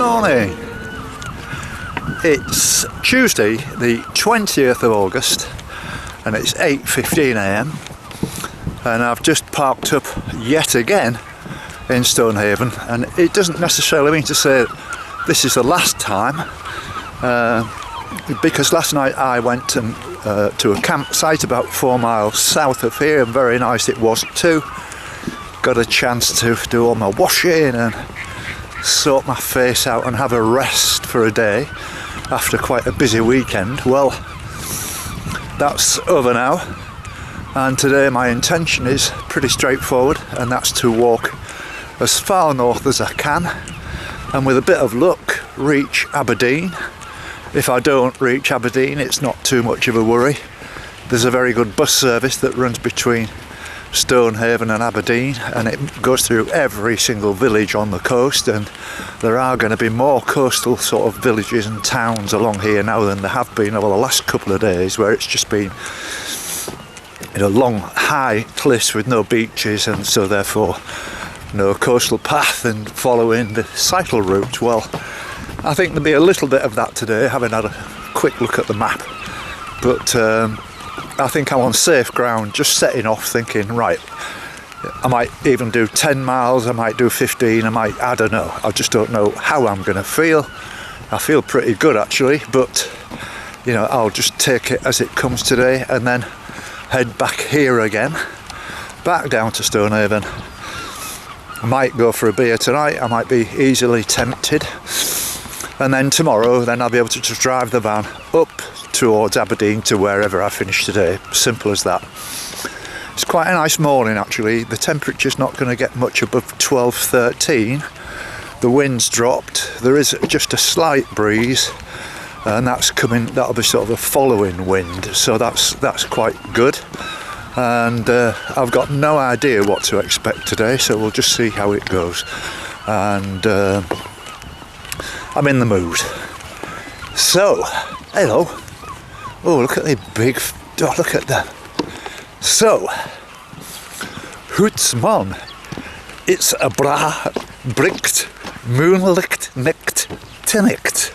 morning. It's Tuesday the 20th of August and it's 8:15 a.m. and I've just parked up yet again in Stonehaven, and it doesn't necessarily mean to say this is the last time, because last night I went to a campsite about 4 miles south of here, and very nice it was too. Got a chance to do all my washing and sort my face out and have a rest for a day after quite a busy weekend. Well, that's over now, and today my intention is pretty straightforward, and that's to walk as far north as I can, and with a bit of luck reach Aberdeen. If I don't reach Aberdeen, it's not too much of a worry. There's a very good bus service that runs between Stonehaven and Aberdeen, and it goes through every single village on the coast, and there are going to be more coastal sort of villages and towns along here now than there have been over the last couple of days, where it's just been long high cliffs with no beaches, and so therefore no coastal path and following the cycle route. Well, I think there'll be a little bit of that today, having had a quick look at the map, but I think I'm on safe ground, just setting off thinking, right, I might even do 10 miles, I might do 15, I don't know, I just don't know how I'm going to feel. I feel pretty good actually, but I'll just take it as it comes today, and then head back here again, back down to Stonehaven. I might go for a beer tonight, I might be easily tempted, and then tomorrow I'll be able to just drive the van up towards Aberdeen to wherever I finish today. Simple as that. It's quite a nice morning actually. The temperature's not going to get much above 12, 13. The wind's dropped. There is just a slight breeze, and that'll be sort of a following wind, so that's quite good. And I've got no idea what to expect today, so we'll just see how it goes. And I'm in the mood. So, hello. Oh, look at the big... Oh, look at that. So, Hootsman. It's a bra bricht, moonlicht nicht tinnicht.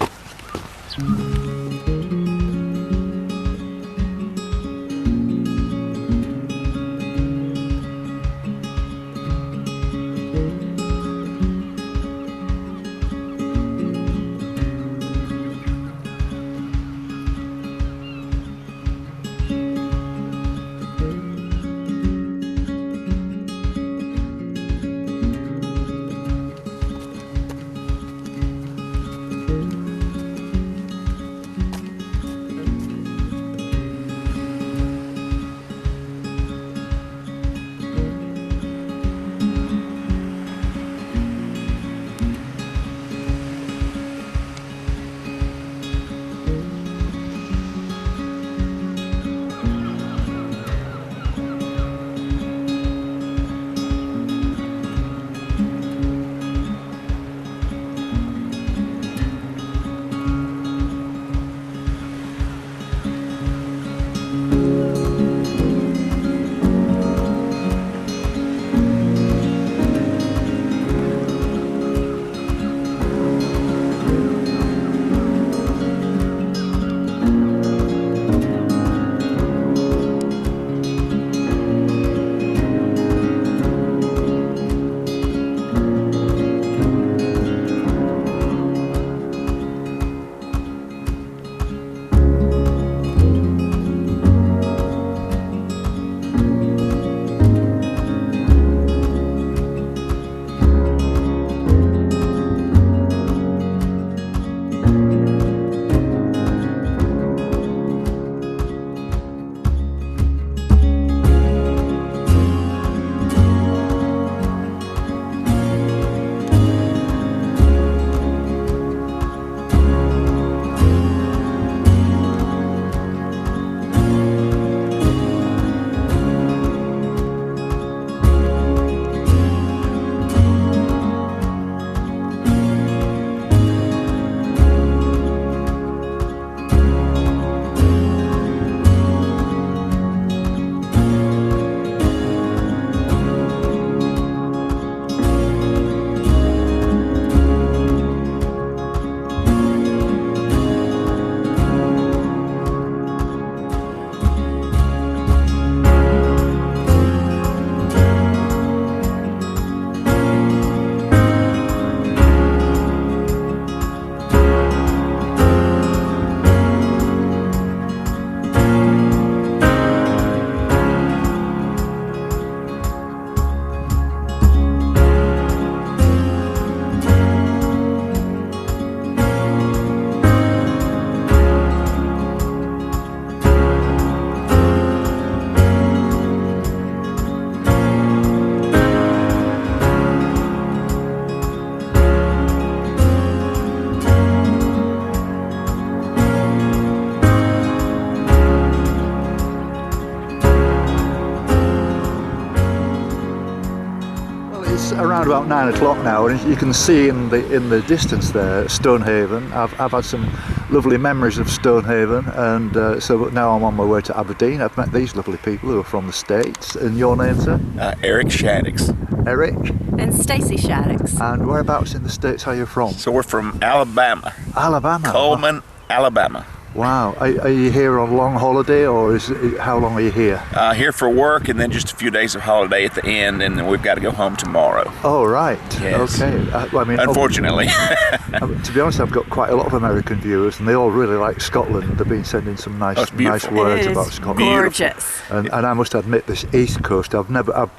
around about 9 o'clock now, and you can see in the distance there Stonehaven. I've had some lovely memories of Stonehaven, and so now I'm on my way to Aberdeen. I've met these lovely people who are from the States. And your name, sir? Eric Shaddix. Eric? And Stacy Shaddix. And whereabouts in the States are you from? So we're from Alabama. Alabama? Coleman, Alabama. Wow. Are you here on long holiday, or how long are you here? Here for work, and then just a few days of holiday at the end, and then we've got to go home tomorrow. Oh, right. Yes. Okay. I mean, unfortunately. To be honest, I've got quite a lot of American viewers, and they all really like Scotland. They've been sending some nice words about Scotland. Gorgeous. And I must admit, this East Coast, I've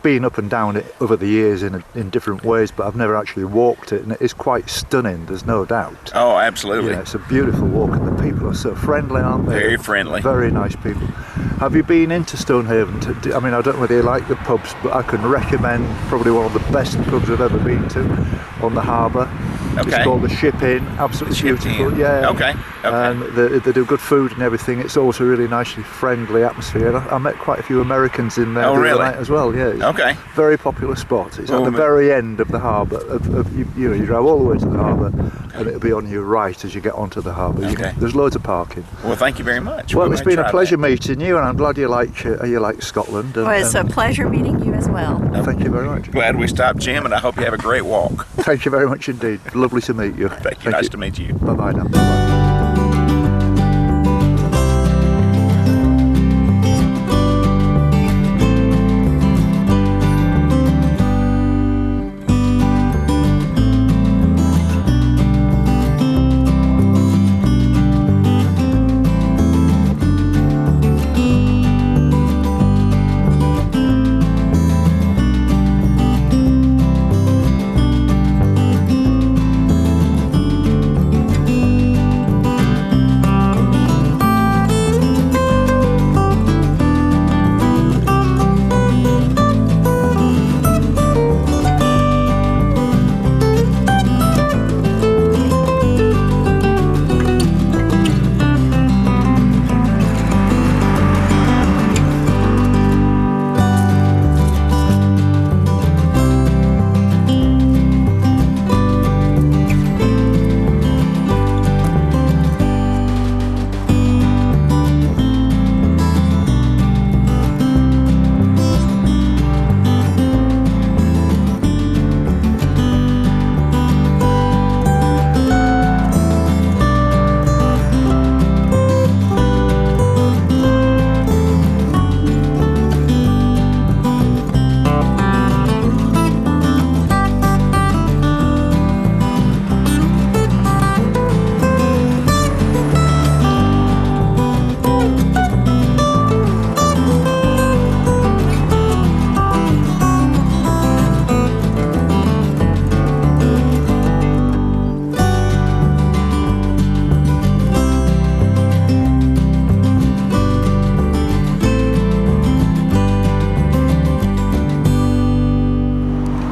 been up and down it over the years in different ways, but I've never actually walked it, and it is quite stunning. There's no doubt. Oh, absolutely. Yeah, it's a beautiful walk, and the people are so friendly, aren't they? Very friendly. Very nice people. Have you been into Stonehaven? I mean, I don't know whether you like the pubs, but I can recommend probably one of the best pubs I've ever been to on the harbour. Okay. It's called the Ship Inn. Absolutely beautiful. Yeah. Okay. And they do good food and everything. It's also a really nicely friendly atmosphere. And I met quite a few Americans in there the other night as well. Yeah. Okay. Very popular spot. It's at the very end of the harbour. You drive all the way to the harbour, and it'll be on your right as you get onto the harbour. Okay. There's loads of parking. Well, thank you very much. Well, it's been a pleasure meeting you, and I'm glad you like Scotland. Well, it's a pleasure meeting you as well. Thank you very much. Glad we stopped, Jim, and I hope you have a great walk. Thank you very much indeed. Lovely to meet you. Thank you. Nice to meet you. Bye-bye now. Bye-bye.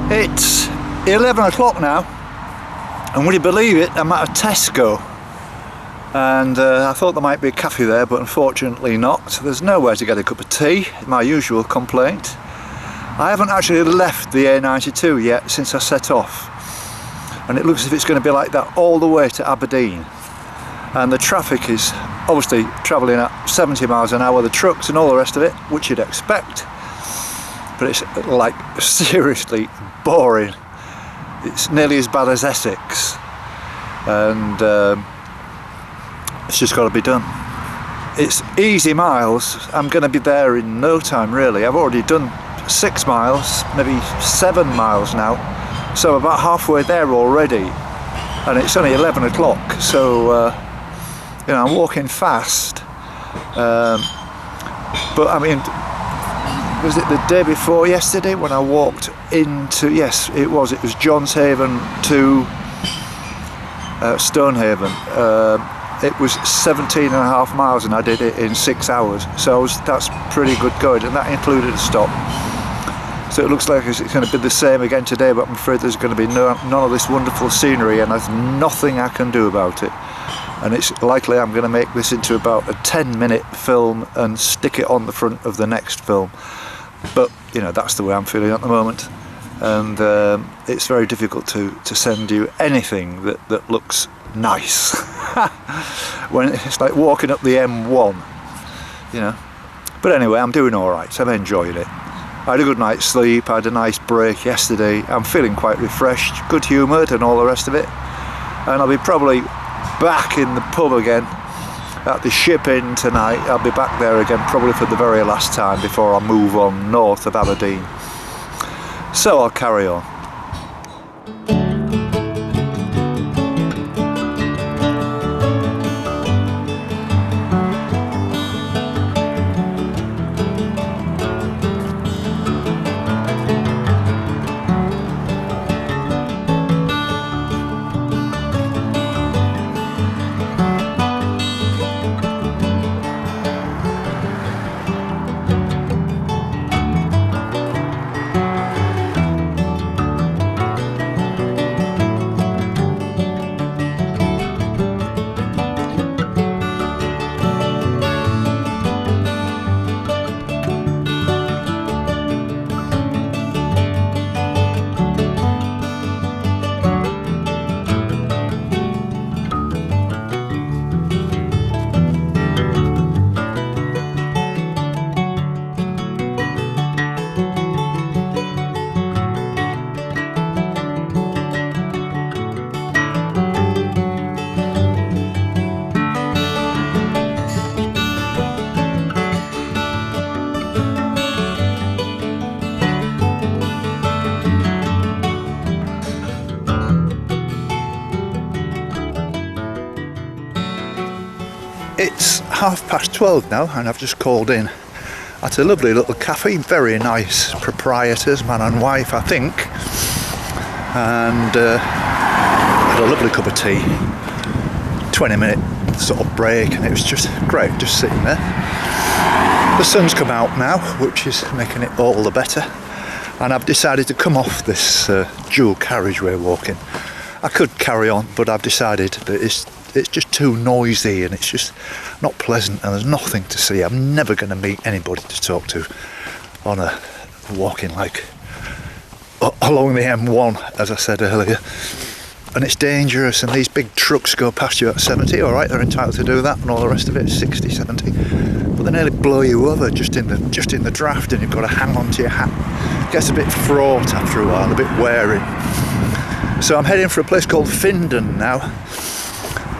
It's 11 o'clock now, and would you believe it, I'm at a Tesco, and I thought there might be a cafe there, but unfortunately not. There's nowhere to get a cup of tea, my usual complaint. I haven't actually left the A92 yet since I set off, and it looks as if it's going to be like that all the way to Aberdeen. And the traffic is obviously travelling at 70 miles an hour, the trucks and all the rest of it, which you'd expect. But it's like seriously boring. It's nearly as bad as Essex, and it's just got to be done. It's easy miles. I'm going to be there in no time really. I've already done 6 miles, maybe 7 miles now, so I'm about halfway there already, and it's only 11 o'clock, so you know, I'm walking fast, but I mean, was it the day before yesterday when I walked into, yes it was Stonehaven to Stonehaven. It was 17 and a half miles and I did it in 6 hours, so that's pretty good going, and that included a stop. So it looks like it's going to be the same again today, but I'm afraid there's going to be none of this wonderful scenery, and there's nothing I can do about it. And it's likely I'm going to make this into about a 10-minute film and stick it on the front of the next film. But, you know, that's the way I'm feeling at the moment. and it's very difficult to send you anything that looks nice when it's like walking up the M1, you know. But anyway, I'm doing all right, so I'm enjoying it. I had a good night's sleep, I had a nice break yesterday. I'm feeling quite refreshed, good humoured and all the rest of it. And I'll be probably back in the pub again at the Ship Inn tonight. I'll be back there again probably for the very last time before I move on north of Aberdeen. So I'll carry on. It's 12:30 now, and I've just called in at a lovely little cafe, very nice proprietors, man and wife I think, and had a lovely cup of tea, 20-minute sort of break, and it was just great just sitting there. The sun's come out now, which is making it all the better, and I've decided to come off this dual carriageway walking. I could carry on, but I've decided that it's just too noisy and it's just not pleasant, and there's nothing to see. I'm never going to meet anybody to talk to on a walking like along the M1, as I said earlier, and it's dangerous, and these big trucks go past you at 70. All right, they're entitled to do that, and all the rest of it is 60, 70, but they nearly blow you over just in the draft, and you've got to hang on to your hat. It gets a bit fraught after a while, a bit wearing. So I'm heading for a place called Findon now,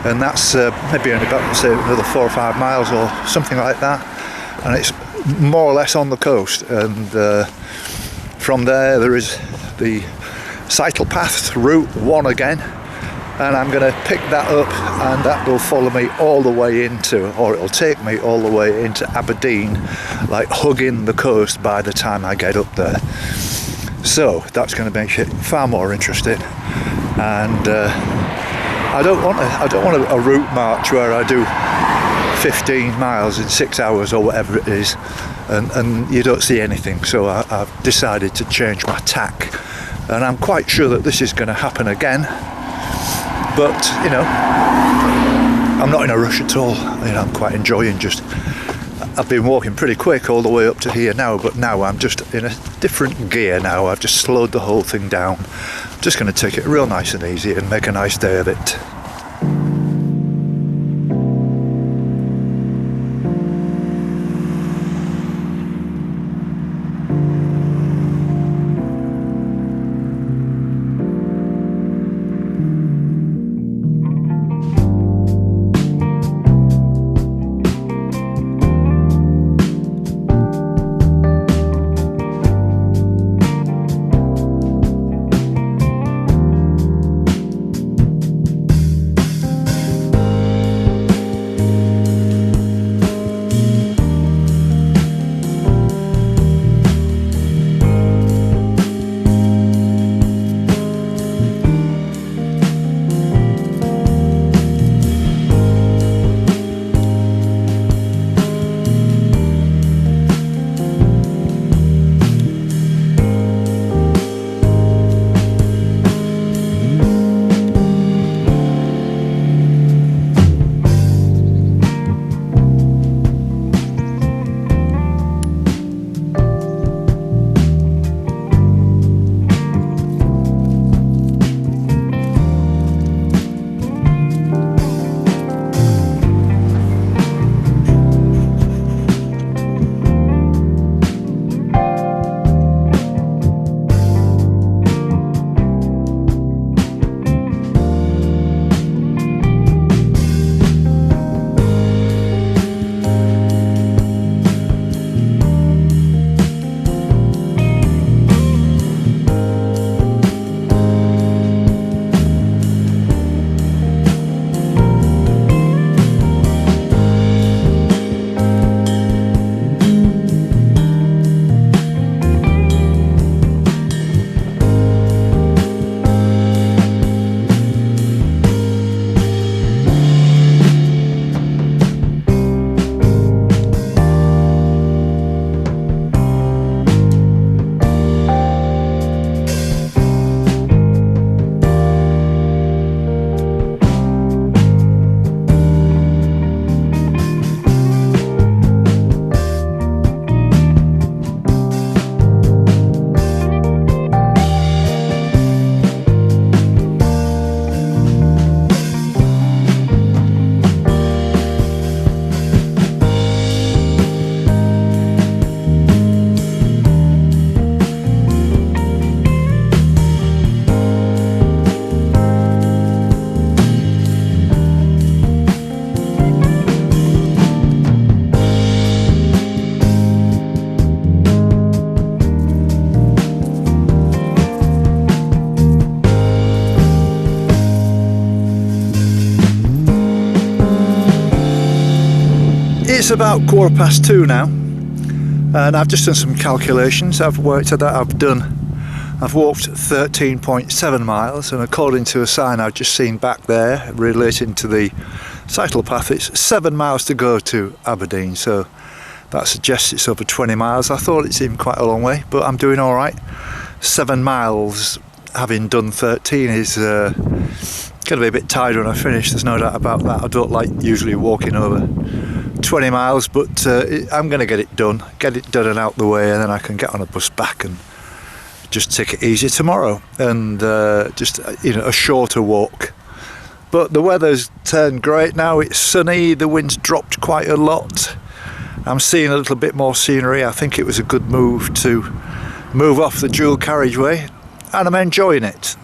and that's maybe only about, say, another 4 or 5 miles or something like that, and it's more or less on the coast, and from there is the cycle path, Route 1 again, and I'm going to pick that up, and that will follow me all the way into, or it'll take me all the way into Aberdeen, like hugging the coast by the time I get up there. So that's going to make it far more interesting, and I don't want a route march where I do 15 miles in 6 hours or whatever it is, and you don't see anything. So I've decided to change my tack, and I'm quite sure that this is going to happen again. But you know, I'm not in a rush at all. You know, I'm quite enjoying just. I've been walking pretty quick all the way up to here now, but now I'm just in a different gear now. I've just slowed the whole thing down. I'm just going to take it real nice and easy and make a nice day of it. It's about 2:15 now, and I've just done some calculations. I've worked at that. I've walked 13.7 miles, and according to a sign I've just seen back there relating to the cycle path, it's 7 miles to go to Aberdeen, so that suggests it's over 20 miles. I thought it seemed quite a long way, but I'm doing all right. 7 miles, having done 13, is going to be a bit tired when I finish, there's no doubt about that. I don't like usually walking over 20 miles, but I'm going to get it done and out the way, and then I can get on a bus back and just take it easy tomorrow, and just a shorter walk. But the weather's turned great now. It's sunny, the wind's dropped quite a lot. I'm seeing a little bit more scenery. I think it was a good move to move off the dual carriageway, and I'm enjoying it.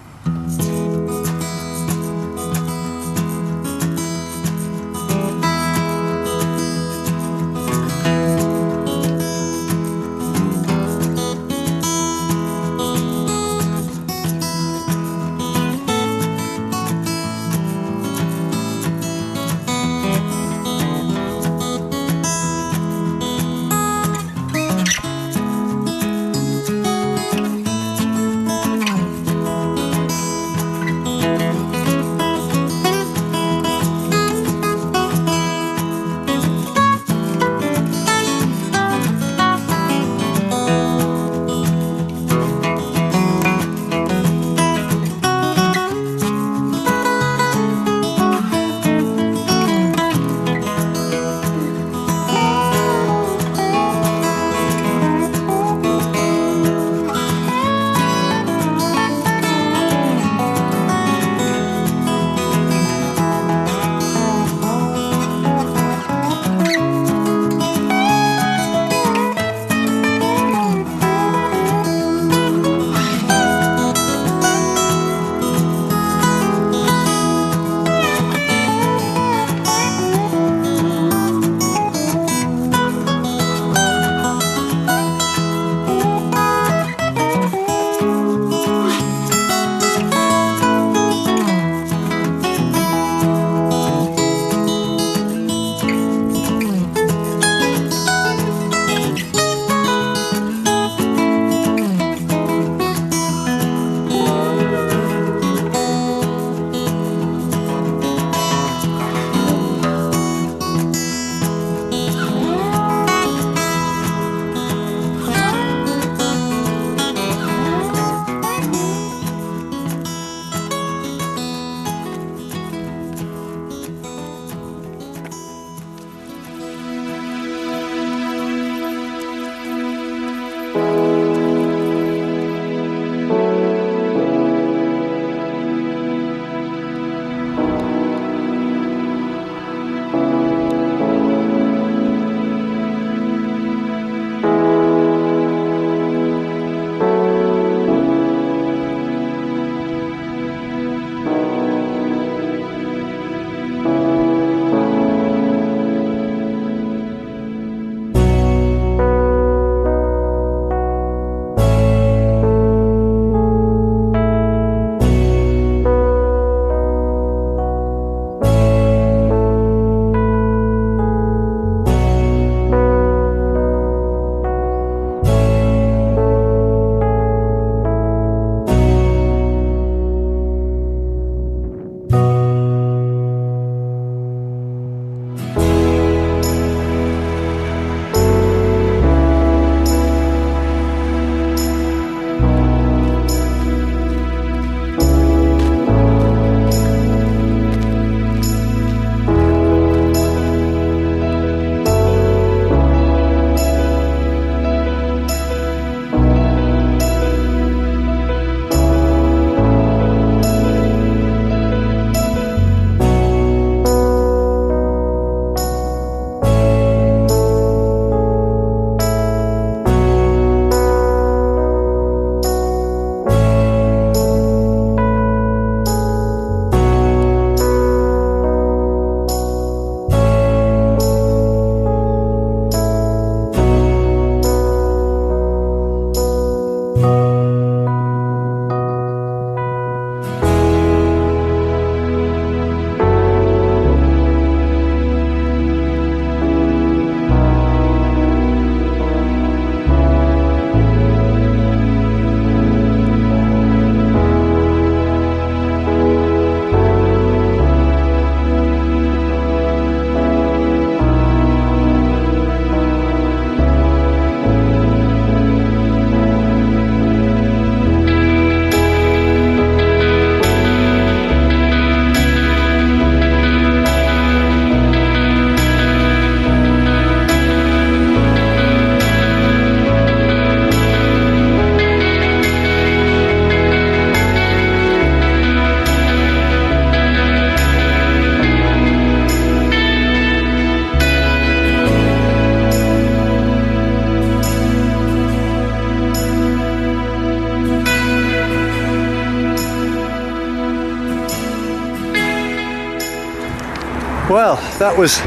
Well, that was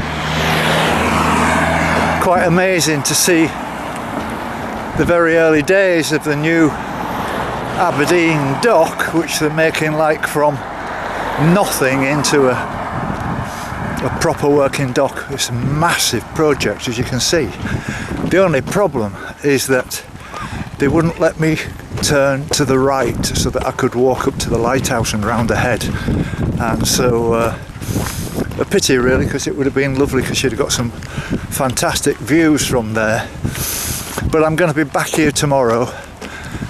quite amazing to see the very early days of the new Aberdeen dock, which they're making like from nothing into a proper working dock. It's a massive project, as you can see. The only problem is that they wouldn't let me turn to the right so that I could walk up to the lighthouse and round ahead, and so a pity really, because it would have been lovely, because you'd have got some fantastic views from there. But I'm going to be back here tomorrow,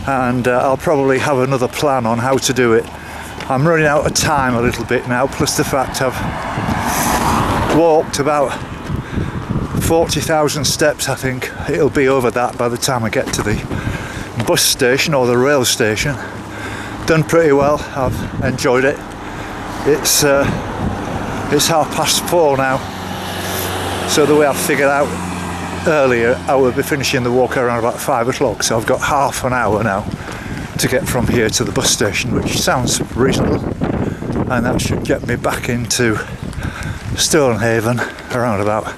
and I'll probably have another plan on how to do it. I'm running out of time a little bit now, plus the fact I've walked about 40,000 steps. I think it'll be over that by the time I get to the bus station or the rail station. Done pretty well. I've enjoyed it. It's 4:30 now, so the way I figured out earlier, I will be finishing the walk around about 5 o'clock, so I've got half an hour now to get from here to the bus station, which sounds reasonable, and that should get me back into Stonehaven around about,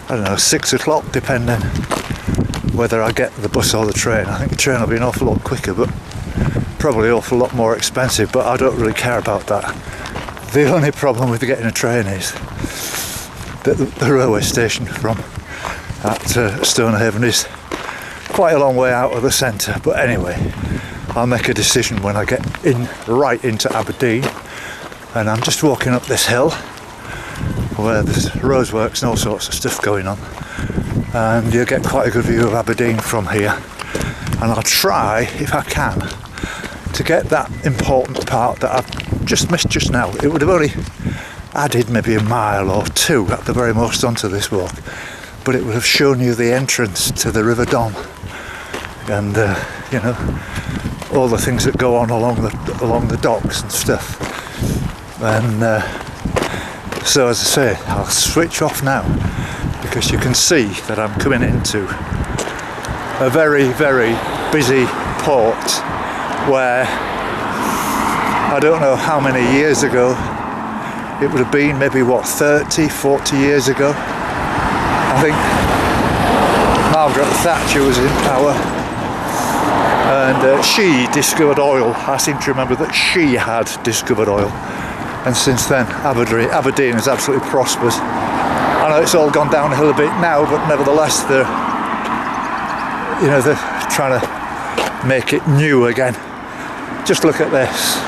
I don't know, 6 o'clock, depending whether I get the bus or the train. I think the train will be an awful lot quicker, but probably an awful lot more expensive, but I don't really care about that. The only problem with getting a train is that the railway station from Stonehaven is quite a long way out of the centre. But anyway, I'll make a decision when I get right into Aberdeen, and I'm just walking up this hill where there's roadworks and all sorts of stuff going on, and you'll get quite a good view of Aberdeen from here. And I'll try, if I can, to get that important part that I've just missed just now. It would have only added maybe a mile or two at the very most onto this walk, but it would have shown you the entrance to the River Don, and you know, all the things that go on along the docks and stuff. And so, as I say, I'll switch off now, because you can see that I'm coming into a very, very busy port where I don't know how many years ago it would have been, maybe what, 30, 40 years ago. I think Margaret Thatcher was in power, and she discovered oil. I seem to remember that she had discovered oil, and since then Aberdeen has absolutely prospered. I know it's all gone downhill a bit now, but nevertheless they're trying to make it new again. Just look at this.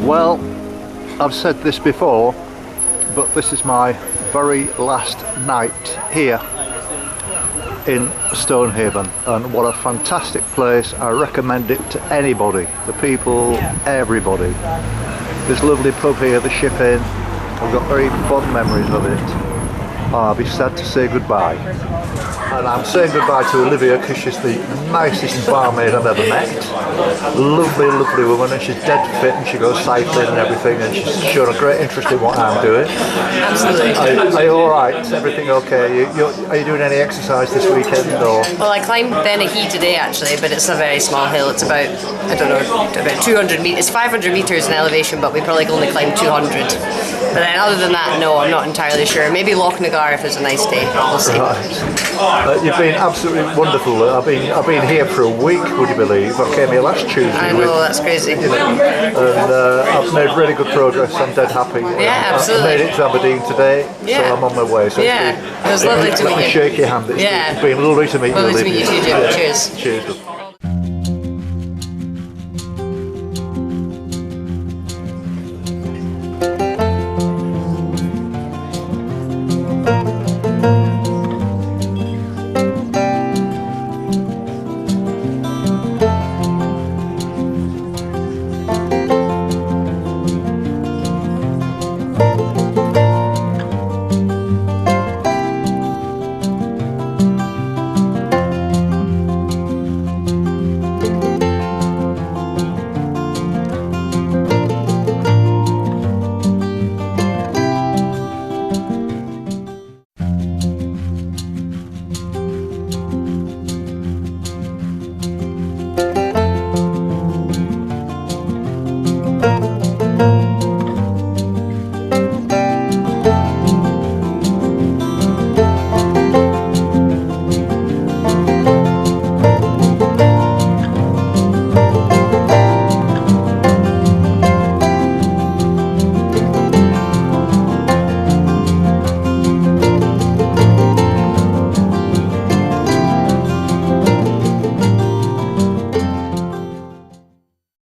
Well, I've said this before, but this is my very last night here in Stonehaven, and what a fantastic place. I recommend it to anybody, the people, everybody. This lovely pub here, the Ship Inn, I've got very fond memories of it. I'll be sad to say goodbye. And I'm saying goodbye to Olivia because she's the nicest barmaid I've ever met. Lovely, lovely woman, and she's dead fit, and she goes cycling and everything, and she's shown a great interest in what I'm doing. Absolutely. Are you alright? Everything okay? Are you doing any exercise this weekend? Or? Well, I climbed Benahee today actually, but it's a very small hill. It's about, I don't know, about 200 metres. It's 500 metres in elevation, but we probably only climbed 200. But then other than that, no, I'm not entirely sure. Maybe Loch Nagar if it's a nice day. We'll see. Right. You've been absolutely wonderful. I've been here for a week, would you believe? I came here last Tuesday. I know, that's crazy. And I've made really good progress. I'm dead happy. Yeah, absolutely. I made it to Aberdeen today, Yeah. so I'm on my way. So Yeah, it was lovely to meet you. Let me shake your hand. It's been lovely to meet you, Lovely to Olivia. meet you too, Jim. Cheers. Cheers.